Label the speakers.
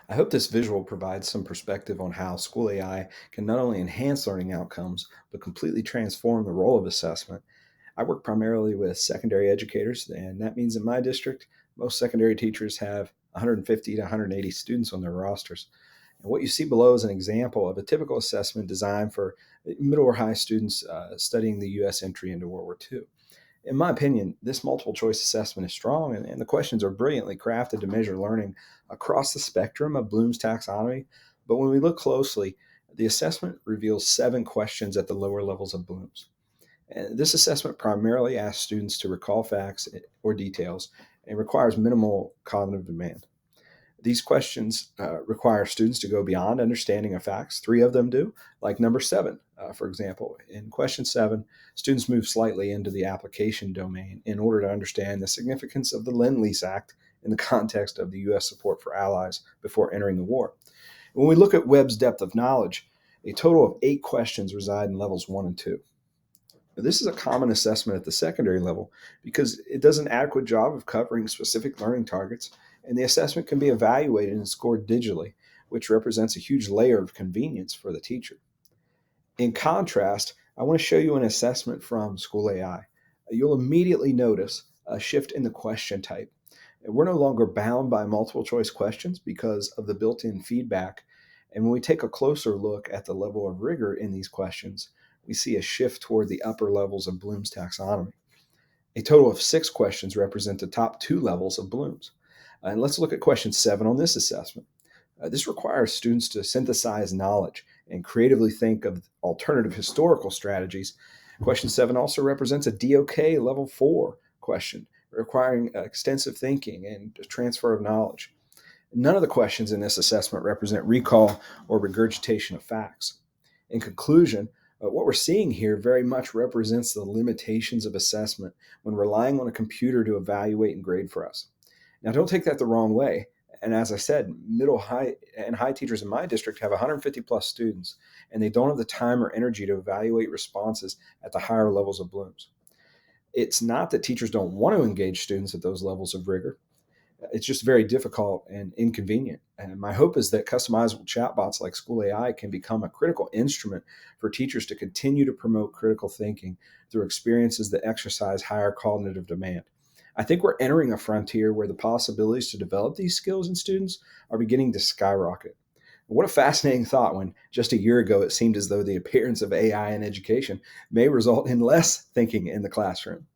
Speaker 1: I hope this visual provides some perspective on how school AI can not only enhance learning outcomes, but completely transform the role of assessment. I work primarily with secondary educators, and that means in my district, most secondary teachers have 150 to 180 students on their rosters. And what you see below is an example of a typical assessment designed for middle or high students studying the U.S. entry into World War II. In my opinion, this multiple choice assessment is strong, and the questions are brilliantly crafted to measure learning across the spectrum of Bloom's taxonomy. But when we look closely, the assessment reveals 7 questions at the lower levels of Bloom's. And this assessment primarily asks students to recall facts or details and requires minimal cognitive demand. These questions require students to go beyond understanding of facts. 3 of them do, like number 7, for example. In question 7, students move slightly into the application domain in order to understand the significance of the Lend-Lease Act in the context of the U.S. support for allies before entering the war. When we look at Webb's depth of knowledge, a total of 8 questions reside in levels 1 and 2. This is a common assessment at the secondary level because it does an adequate job of covering specific learning targets, and the assessment can be evaluated and scored digitally, which represents a huge layer of convenience for the teacher. In contrast, I want to show you an assessment from SchoolAI. You'll immediately notice a shift in the question type. And we're no longer bound by multiple choice questions because of the built in feedback. And when we take a closer look at the level of rigor in these questions, we see a shift toward the upper levels of Bloom's taxonomy. A total of 6 questions represent the top 2 levels of Bloom's. And let's look at question 7 on this assessment. This requires students to synthesize knowledge and creatively think of alternative historical strategies. Question 7 also represents a DOK level 4 question, requiring extensive thinking and transfer of knowledge. None of the questions in this assessment represent recall or regurgitation of facts. In conclusion, what we're seeing here very much represents the limitations of assessment when relying on a computer to evaluate and grade for us. Now, don't take that the wrong way. And as I said, middle, high, and high teachers in my district have 150 plus students, and they don't have the time or energy to evaluate responses at the higher levels of Bloom's. It's not that teachers don't want to engage students at those levels of rigor. It's just very difficult and inconvenient. And my hope is that customizable chatbots like SchoolAI can become a critical instrument for teachers to continue to promote critical thinking through experiences that exercise higher cognitive demand. I think we're entering a frontier where the possibilities to develop these skills in students are beginning to skyrocket. What a fascinating thought when just a year ago it seemed as though the appearance of AI in education may result in less thinking in the classroom.